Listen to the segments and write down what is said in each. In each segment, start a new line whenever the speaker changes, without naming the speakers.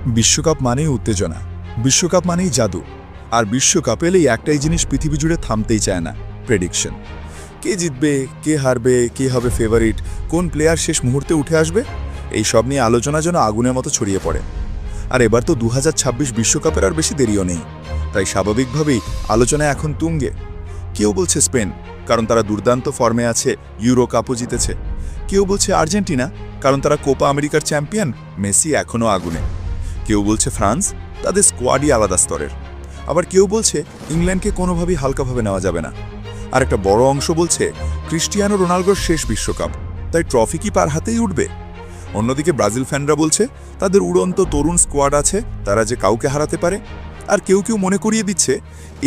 বিশ্বকাপ মানেই উত্তেজনা, বিশ্বকাপ মানেই জাদু। আর বিশ্বকাপ এলেই একটাই জিনিস পৃথিবী জুড়ে থামতেই চায় না, প্রেডিকশন। কে জিতবে, কে হারবে, কে হবে ফেভারিট, কোন প্লেয়ার শেষ মুহূর্তে উঠে আসবে, এই সব নিয়ে আলোচনা যেন আগুনের মতো ছড়িয়ে পড়ে। আর এবার তো 2026 বিশ্বকাপের আর বেশি দেরিও নেই, তাই স্বাভাবিকভাবেই আলোচনায় এখন তুঙ্গে। কেউ বলছে স্পেন, কারণ তারা দুর্দান্ত ফর্মে আছে, ইউরো কাপও জিতেছে। কেউ বলছে আর্জেন্টিনা, কারণ তারা কোপা আমেরিকার চ্যাম্পিয়ন, মেসি এখনও আগুনে। কেউ বলছে ফ্রান্স, তাদের স্কোয়াডই আলাদা স্তরের। আবার কেউ বলছে ইংল্যান্ডকে কোনোভাবেই হালকাভাবে নেওয়া যাবে না। আর একটা বড় অংশ বলছে ক্রিস্টিয়ানো রোনাল্ডোর শেষ বিশ্বকাপ, তাই ট্রফি কি পার হাতেই উঠবে। অন্যদিকে ব্রাজিল ফ্যানরা বলছে তাদের উড়ন্ত তরুণ স্কোয়াড আছে, তারা যে কাউকে হারাতে পারে। আর কেউ কেউ মনে করিয়ে দিচ্ছে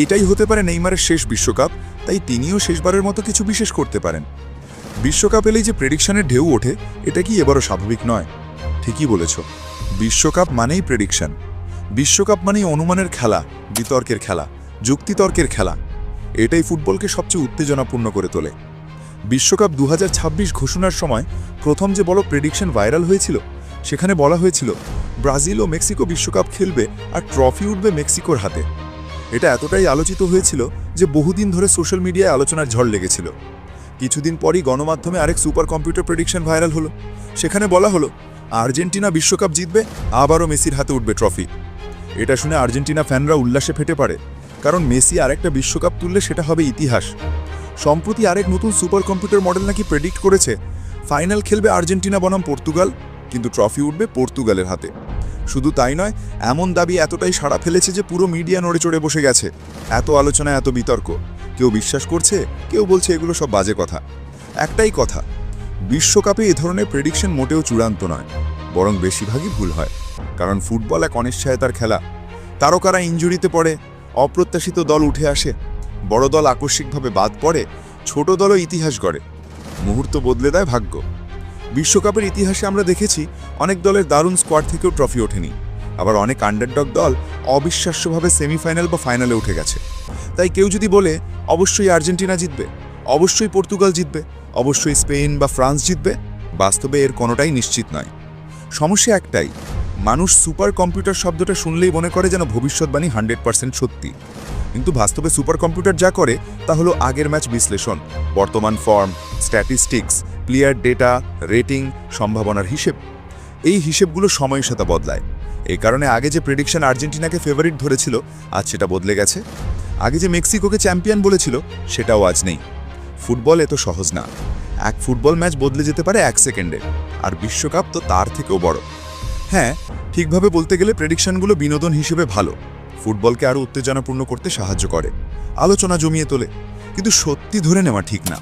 এটাই হতে পারে নেইমারের শেষ বিশ্বকাপ, তাই তিনিও শেষবারের মতো কিছু বিশেষ করতে পারেন। বিশ্বকাপ এলেই যে প্রেডিকশনের ঢেউ ওঠে, এটা কি এবারও স্বাভাবিক নয়? ঠিকই বলেছ, বিশ্বকাপ মানেই প্রেডিকশন। বিশ্বকাপ মানেই অনুমানের খেলা, বিতর্কের খেলা, যুক্তিতর্কের খেলা। এটাই ফুটবলকে সবচেয়ে উত্তেজনাপূর্ণ করে তোলে। বিশ্বকাপ 2026 ঘোষণার সময় প্রথম যে বড় প্রেডিকশন ভাইরাল হয়েছিল, সেখানে বলা হয়েছিল ব্রাজিল ও মেক্সিকো বিশ্বকাপ খেলবে আর ট্রফি উঠবে মেক্সিকোর হাতে। এটা এতটাই আলোচিত হয়েছিল যে বহুদিন ধরে সোশ্যাল মিডিয়ায় আলোচনার ঝড় লেগেছিল। কিছুদিন পরই গণমাধ্যমে আরেক সুপার কম্পিউটার প্রেডিকশন ভাইরাল হলো। সেখানে বলা হলো আর্জেন্টিনা বিশ্বকাপ জিতবে, আবারও মেসির হাতে উঠবে ট্রফি। এটা শুনে আর্জেন্টিনা ফ্যানরা উল্লাসে ফেটে পড়ে, কারণ মেসি আরেকটা বিশ্বকাপ তুললে সেটা হবে ইতিহাস। সম্প্রতি আরেক নতুন সুপার কম্পিউটার মডেল নাকি প্রেডিক্ট করেছে ফাইনাল খেলবে আর্জেন্টিনা বনাম পর্তুগাল, কিন্তু ট্রফি উঠবে পর্তুগালের হাতে। শুধু তাই নয়, এমন দাবি এতটাই সাড়া ফেলেছে যে পুরো মিডিয়া নড়ে চড়ে বসে গেছে। এত আলোচনা, এত বিতর্ক, কেউ বিশ্বাস করছে, কেউ বলছে এগুলো সব বাজে কথা। একটাই কথা, বিশ্বকাপে এ ধরনের প্রেডিকশন মোটেও চূড়ান্ত নয়, বরং বেশিরভাগই ভুল হয়। কারণ ফুটবল এক অনিশ্চয়তার খেলা। তারকারা ইনজুরিতে পড়ে, অপ্রত্যাশিত দল উঠে আসে, বড় দল আকস্মিকভাবে বাদ পড়ে, ছোট দলও ইতিহাস গড়ে। মুহূর্ত বদলে দেয় ভাগ্য। বিশ্বকাপের ইতিহাসে আমরা দেখেছি অনেক দলের দারুণ স্কোয়াড থেকেও ট্রফি ওঠেনি। আবার অনেক আন্ডারডগ দল অবিশ্বাস্যভাবে সেমিফাইনাল বা ফাইনালে উঠে গেছে। তাই কেউ যদি বলে অবশ্যই আর্জেন্টিনা জিতবে, অবশ্যই পর্তুগাল জিতবে, অবশ্যই স্পেন বা ফ্রান্স জিতবে, বাস্তবে এর কোনোটাই নিশ্চিত নয়। সমস্যা একটাই, মানুষ সুপার কম্পিউটার শব্দটা শুনলেই মনে করে যেন ভবিষ্যৎবাণী 100% সত্যি। কিন্তু বাস্তবে সুপার কম্পিউটার যা করে তা হলো আগের ম্যাচ বিশ্লেষণ, বর্তমান form, statistics, player data, rating, সম্ভাবনার হিসেব। এই হিসেবগুলো সময়ের সাথে বদলায়। এই কারণে আগে যে প্রেডিকশন আর্জেন্টিনাকে ফেভারিট ধরেছিল, আজ সেটা বদলে গেছে। আগে যে মেক্সিকোকে চ্যাম্পিয়ন বলেছিল, সেটাও আজ নেই। ফুটবল এত সহজ না। এক ফুটবল ম্যাচ বদলে যেতে পারে 1 সেকেন্ডে, আর বিশ্বকাপ তো তার থেকেও বড়। হ্যাঁ, ঠিকভাবে বলতে গেলে প্রেডিকশনগুলো বিনোদন হিসেবে ভালো। ফুটবলকে আরও উত্তেজনাপূর্ণ করতে সাহায্য করে, আলোচনা জমিয়ে তোলে। কিন্তু সত্যি ধরে নেওয়া ঠিক না,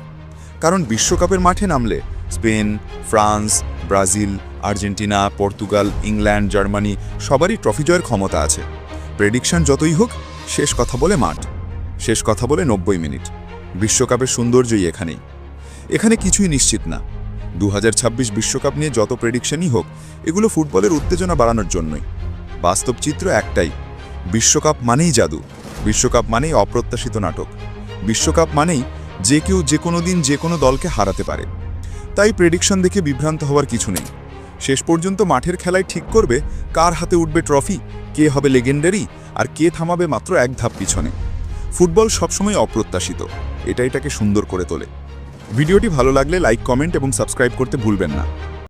কারণ বিশ্বকাপের মাঠে নামলে Spain, France, Brazil, Argentina, Portugal, England, Germany সবারই ট্রফি জয়ের ক্ষমতা আছে। প্রেডিকশন যতই হোক, শেষ কথা বলে মাঠ, শেষ কথা বলে 90 মিনিট। বিশ্বকাপের সৌন্দর্যই এখানেই। এখানে কিছুই নিশ্চিত না। 2026 বিশ্বকাপ নিয়ে যত প্রেডিকশনই হোক, এগুলো ফুটবলের উত্তেজনা বাড়ানোর জন্যই। বাস্তব চিত্র একটাই, বিশ্বকাপ মানেই জাদু, বিশ্বকাপ মানেই অপ্রত্যাশিত নাটক, বিশ্বকাপ মানেই যে কেউ যে কোনো দিন যে কোনো দলকে হারাতে পারে। তাই প্রেডিকশন দেখে বিভ্রান্ত হওয়ার কিছু নেই। শেষ পর্যন্ত মাঠের খেলায় ঠিক করবে কার হাতে উঠবে ট্রফি, কে হবে লেগেন্ডারি, আর কে থামাবে মাত্র এক ধাপ পিছনে। ফুটবল সবসময় অপ্রত্যাশিত, এটাকে সুন্দর করে তোলে। ভিডিওটি ভালো লাগলে লাইক, কমেন্ট এবং সাবস্ক্রাইব করতে ভুলবেন না।